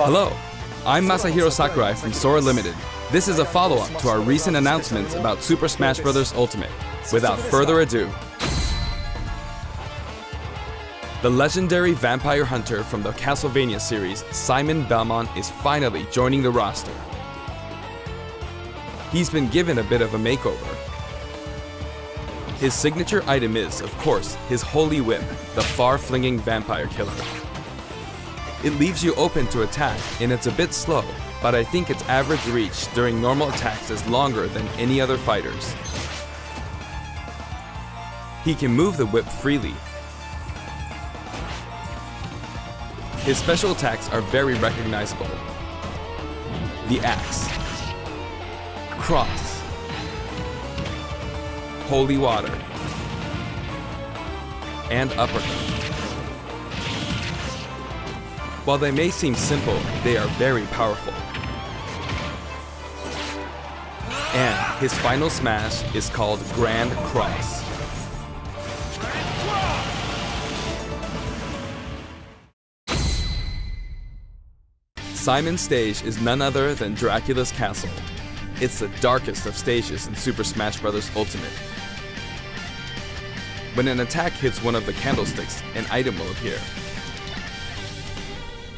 Hello, I'm Masahiro Sakurai from Sora Limited. This is a follow-up to our recent announcements about Super Smash Bros. Ultimate. Without further ado, the legendary vampire hunter from the Castlevania series, Simon Belmont, is finally joining the roster. He's been given a bit of a makeover. His signature item is, of course, his holy whip, the far-flinging vampire killer. It leaves you open to attack, and it's a bit slow, but I think its average reach during normal attacks is longer than any other fighter's. He can move the whip freely. His special attacks are very recognizable. The axe, cross, holy water, and uppercut. While they may seem simple, they are very powerful. And his final smash is called Grand Cross. Simon's stage is none other than Dracula's castle. It's the darkest of stages in Super Smash Bros. Ultimate. When an attack hits one of the candlesticks, an item will appear.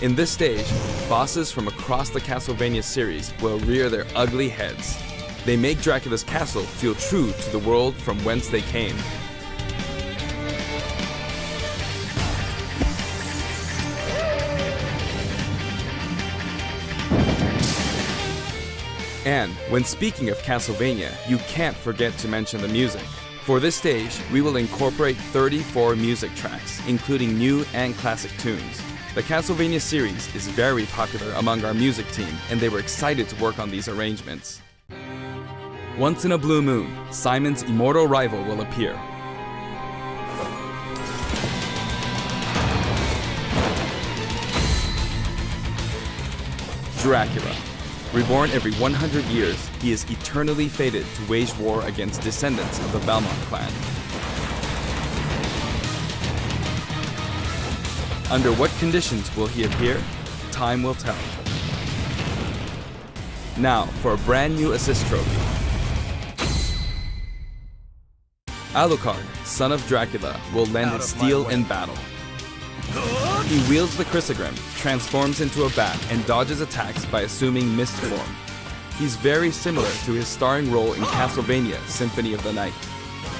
In this stage, bosses from across the Castlevania series will rear their ugly heads. They make Dracula's castle feel true to the world from whence they came. And when speaking of Castlevania, you can't forget to mention the music. For this stage, we will incorporate 34 music tracks, including new and classic tunes. The Castlevania series is very popular among our music team, and they were excited to work on these arrangements. Once in a blue moon, Simon's immortal rival will appear. Dracula. Reborn every 100 years, he is eternally fated to wage war against descendants of the Belmont clan. Under what conditions will he appear? Time will tell. Now for a brand new assist trophy. Alucard, son of Dracula, will lend his steel in battle. He wields the Chrysogrim, transforms into a bat, and dodges attacks by assuming mist form. He's very similar to his starring role in Castlevania Symphony of the Night.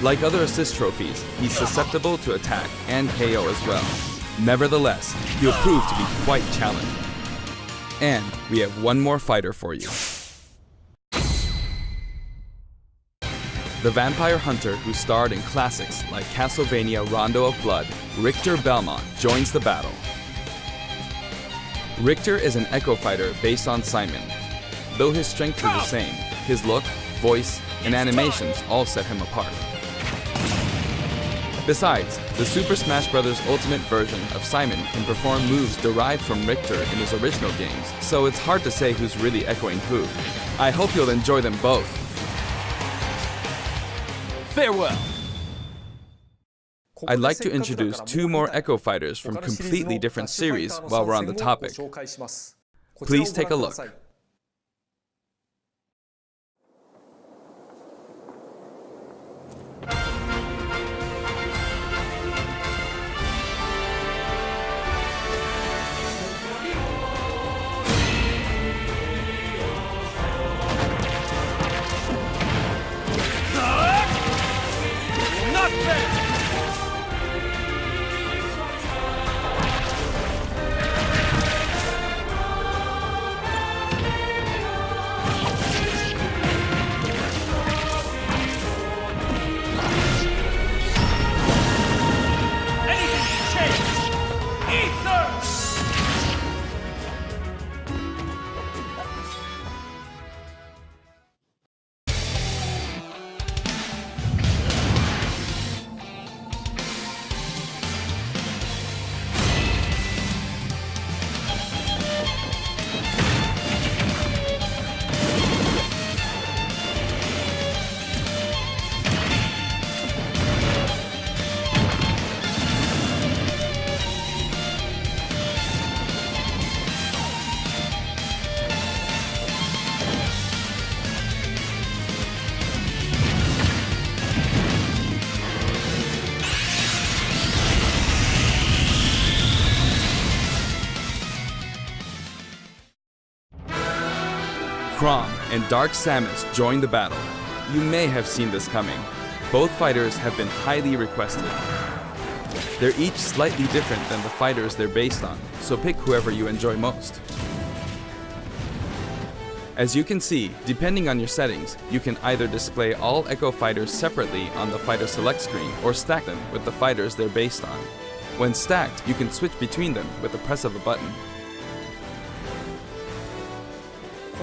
Like other assist trophies, he's susceptible to attack and KO as well. Nevertheless, he'll prove to be quite challenging. And we have one more fighter for you. The vampire hunter who starred in classics like Castlevania Rondo of Blood, Richter Belmont, joins the battle. Richter is an echo fighter based on Simon. Though his strength is the same, his look, voice, and animations all set him apart. Besides, the Super Smash Bros. Ultimate version of Simon can perform moves derived from Richter in his original games, so it's hard to say who's really echoing who. I hope you'll enjoy them both. Farewell! I'd like to introduce two more echo fighters from completely different series while we're on the topic. Please take a look. Crom and Dark Samus join the battle. You may have seen this coming. Both fighters have been highly requested. They're each slightly different than the fighters they're based on, so pick whoever you enjoy most. As you can see, depending on your settings, you can either display all Echo fighters separately on the fighter select screen or stack them with the fighters they're based on. When stacked, you can switch between them with the press of a button.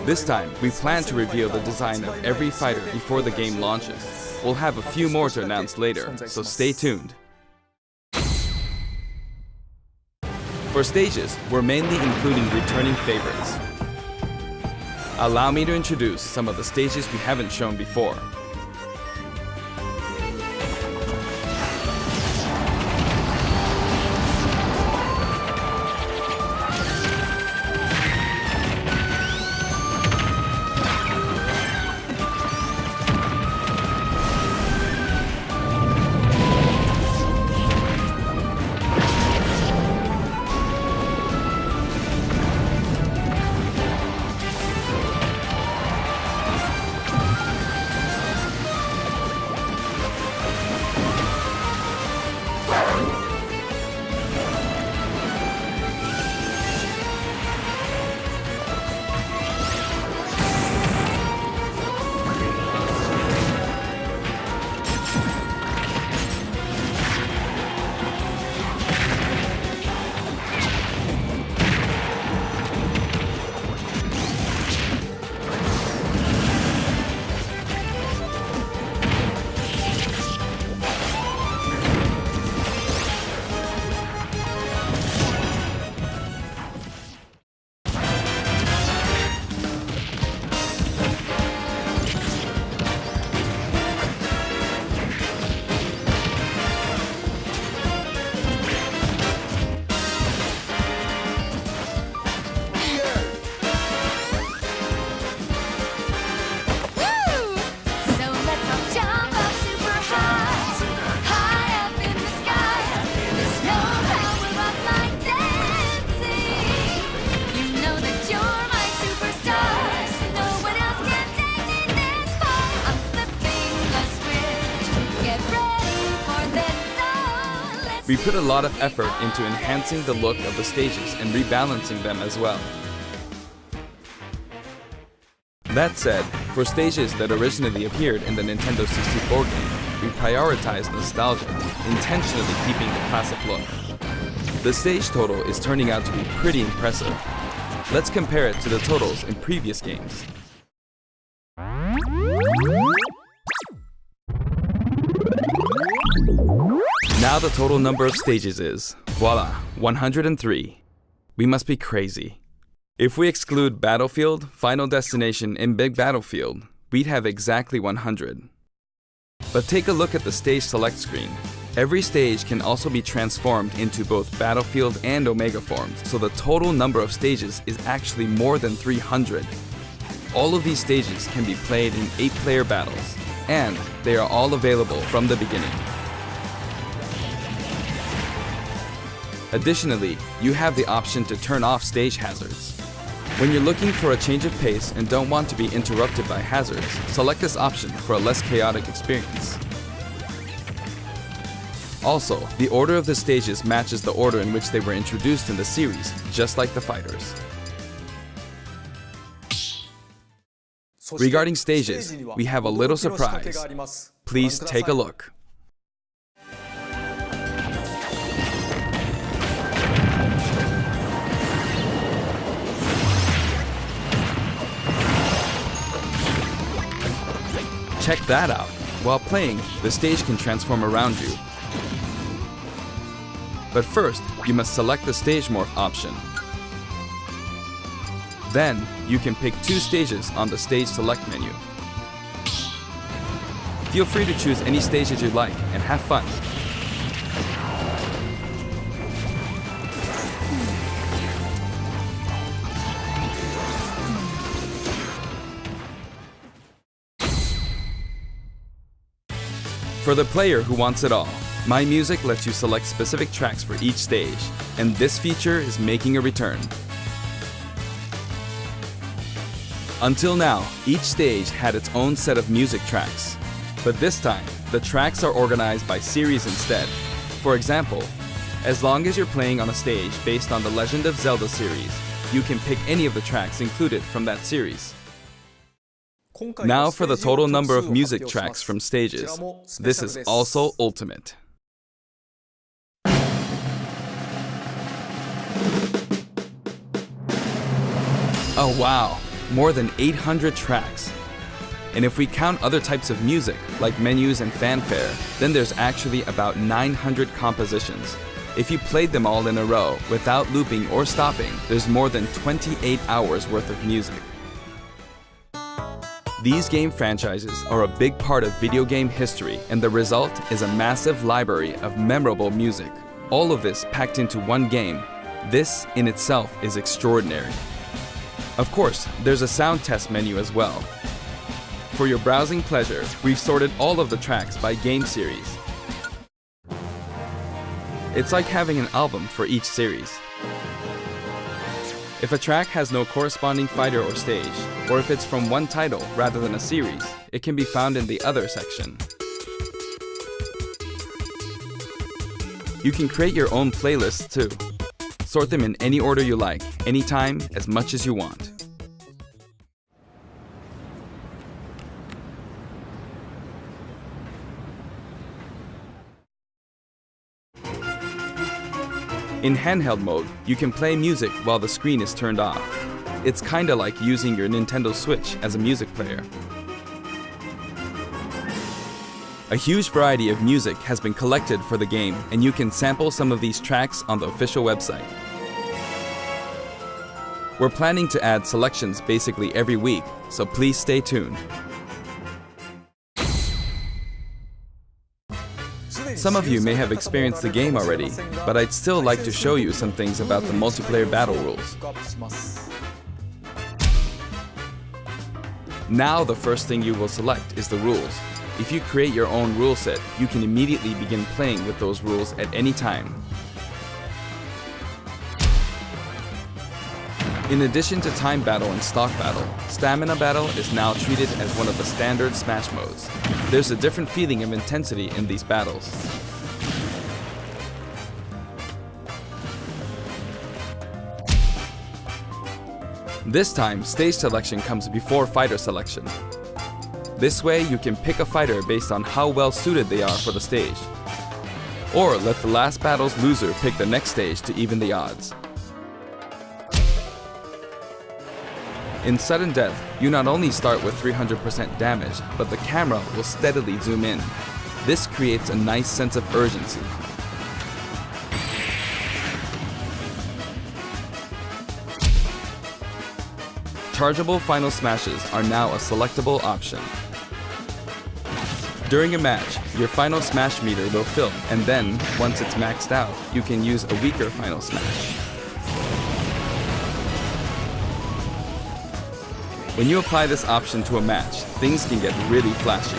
This time, we plan to reveal the design of every fighter before the game launches. We'll have a few more to announce later, so stay tuned. For stages, we're mainly including returning favorites. Allow me to introduce some of the stages we haven't shown before. We put a lot of effort into enhancing the look of the stages and rebalancing them as well. That said, for stages that originally appeared in the Nintendo 64 game, we prioritized nostalgia, intentionally keeping the classic look. The stage total is turning out to be pretty impressive. Let's compare it to the totals in previous games. Now the total number of stages is, voila, 103. We must be crazy. If we exclude Battlefield, Final Destination, and Big Battlefield, we'd have exactly 100. But take a look at the stage select screen. Every stage can also be transformed into both Battlefield and Omega forms, so the total number of stages is actually more than 300. All of these stages can be played in 8-player battles, and they are all available from the beginning. Additionally, you have the option to turn off stage hazards. When you're looking for a change of pace and don't want to be interrupted by hazards, select this option for a less chaotic experience. Also, the order of the stages matches the order in which they were introduced in the series, just like the fighters. Regarding stages, we have a little surprise. Please take a look. Check that out. While playing, the stage can transform around you. But first, you must select the stage morph option. Then, you can pick 2 stages on the stage select menu. Feel free to choose any stages you like and have fun. For the player who wants it all, My Music lets you select specific tracks for each stage, and this feature is making a return. Until now, each stage had its own set of music tracks. But this time, the tracks are organized by series instead. For example, as long as you're playing on a stage based on the Legend of Zelda series, you can pick any of the tracks included from that series. Now for the total number of music tracks from stages. This is also ultimate. Oh wow, more than 800 tracks. And if we count other types of music, like menus and fanfare, then there's actually about 900 compositions. If you played them all in a row, without looping or stopping, there's more than 28 hours worth of music. These game franchises are a big part of video game history, and the result is a massive library of memorable music. All of this packed into one game. This in itself is extraordinary. Of course, there's a sound test menu as well. For your browsing pleasure, we've sorted all of the tracks by game series. It's like having an album for each series. If a track has no corresponding fighter or stage, or if it's from one title rather than a series, it can be found in the Other section. You can create your own playlists too. Sort them in any order you like, anytime, as much as you want. In handheld mode, you can play music while the screen is turned off. It's kinda like using your Nintendo Switch as a music player. A huge variety of music has been collected for the game, and you can sample some of these tracks on the official website. We're planning to add selections basically every week, so please stay tuned. Some of you may have experienced the game already, but I'd still like to show you some things about the multiplayer battle rules. Now the first thing you will select is the rules. If you create your own rule set, you can immediately begin playing with those rules at any time. In addition to time battle and stock battle, stamina battle is now treated as one of the standard Smash modes. There's a different feeling of intensity in these battles. This time, stage selection comes before fighter selection. This way, you can pick a fighter based on how well suited they are for the stage. Or let the last battle's loser pick the next stage to even the odds. In sudden death, you not only start with 300% damage, but the camera will steadily zoom in. This creates a nice sense of urgency. Chargeable final smashes are now a selectable option. During a match, your final smash meter will fill, and then, once it's maxed out, you can use a weaker final smash. When you apply this option to a match, things can get really flashy.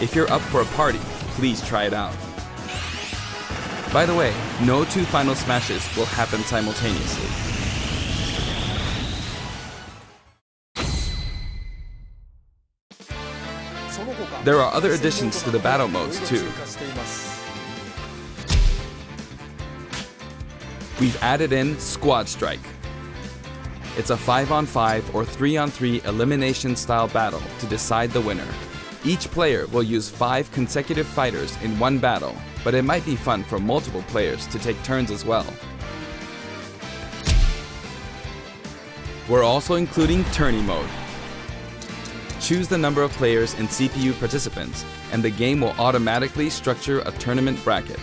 If you're up for a party, please try it out. By the way, no two final smashes will happen simultaneously. There are other additions to the battle modes too. We've added in Squad Strike. It's a 5-on-5 or 3-on-3 elimination style battle to decide the winner. Each player will use 5 consecutive fighters in one battle, but it might be fun for multiple players to take turns as well. We're also including Tourney mode. Choose the number of players and CPU participants, and the game will automatically structure a tournament bracket.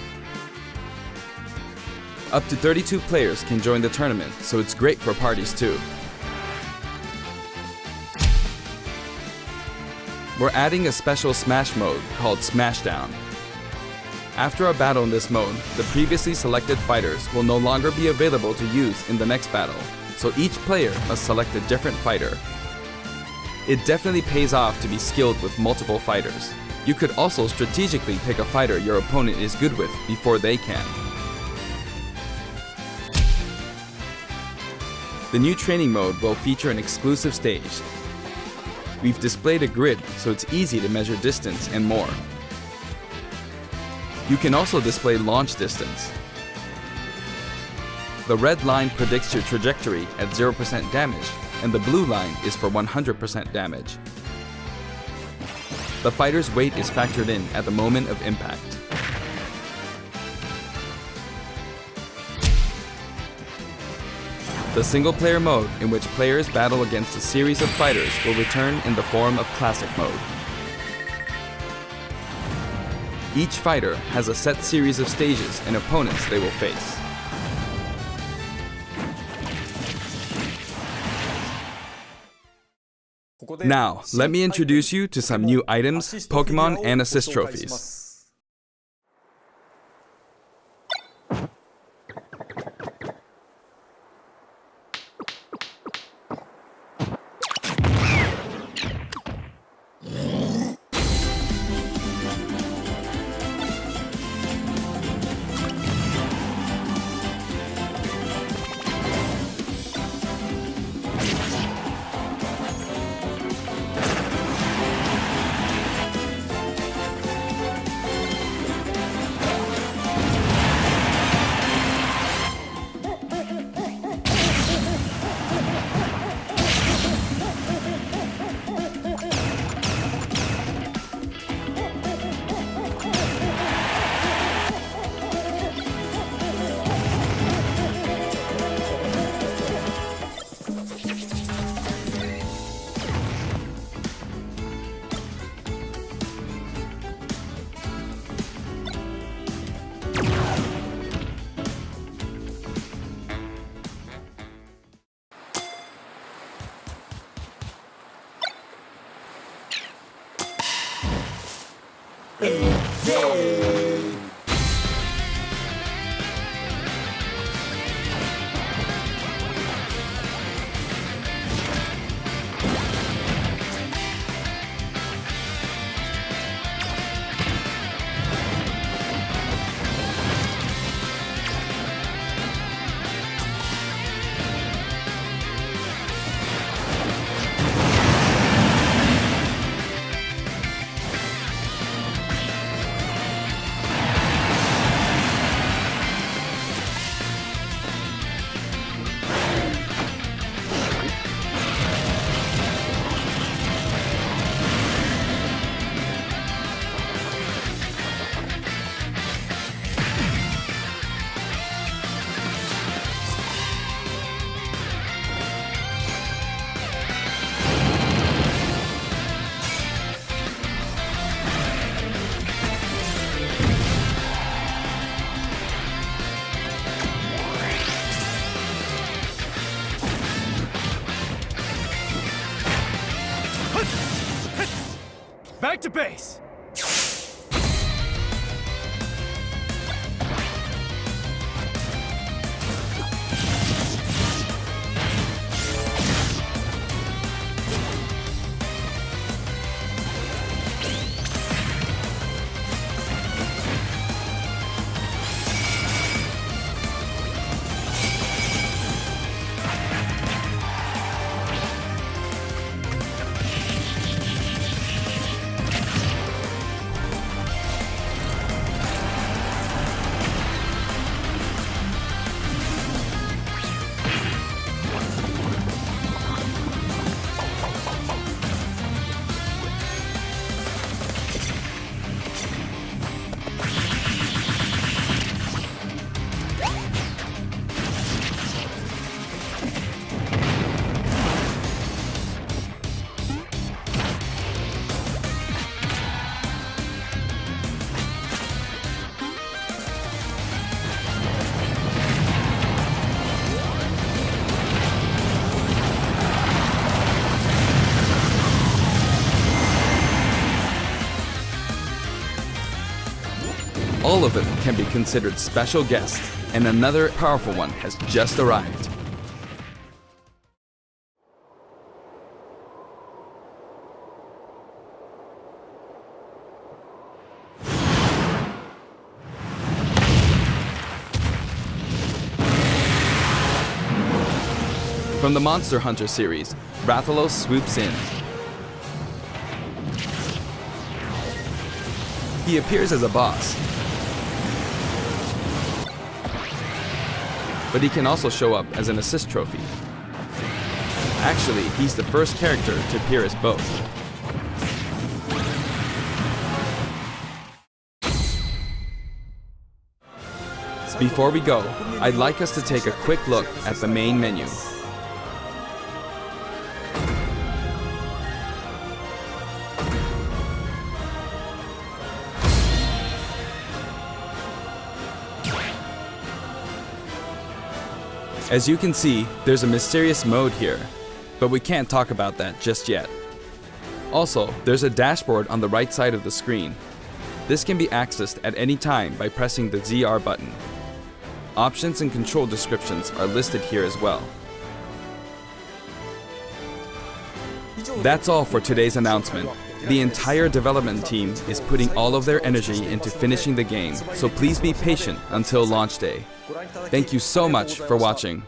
Up to 32 players can join the tournament, so it's great for parties too. We're adding a special Smash mode called Smashdown. After a battle in this mode, the previously selected fighters will no longer be available to use in the next battle, so each player must select a different fighter. It definitely pays off to be skilled with multiple fighters. You could also strategically pick a fighter your opponent is good with before they can. The new training mode will feature an exclusive stage. We've displayed a grid so it's easy to measure distance and more. You can also display launch distance. The red line predicts your trajectory at 0% damage, and the blue line is for 100% damage. The fighter's weight is factored in at the moment of impact. The single-player mode, in which players battle against a series of fighters, will return in the form of Classic mode. Each fighter has a set series of stages and opponents they will face. Now, let me introduce you to some new items, Pokemon, and assist trophies. Back to base! All of them can be considered special guests, and another powerful one has just arrived. From the Monster Hunter series, Rathalos swoops in. He appears as a boss, but he can also show up as an assist trophy. Actually, he's the first character to appear as both. Before we go, I'd like us to take a quick look at the main menu. As you can see, there's a mysterious mode here, but we can't talk about that just yet. Also, there's a dashboard on the right side of the screen. This can be accessed at any time by pressing the ZR button. Options and control descriptions are listed here as well. That's all for today's announcement. The entire development team is putting all of their energy into finishing the game, so please be patient until launch day. Thank you so much for watching.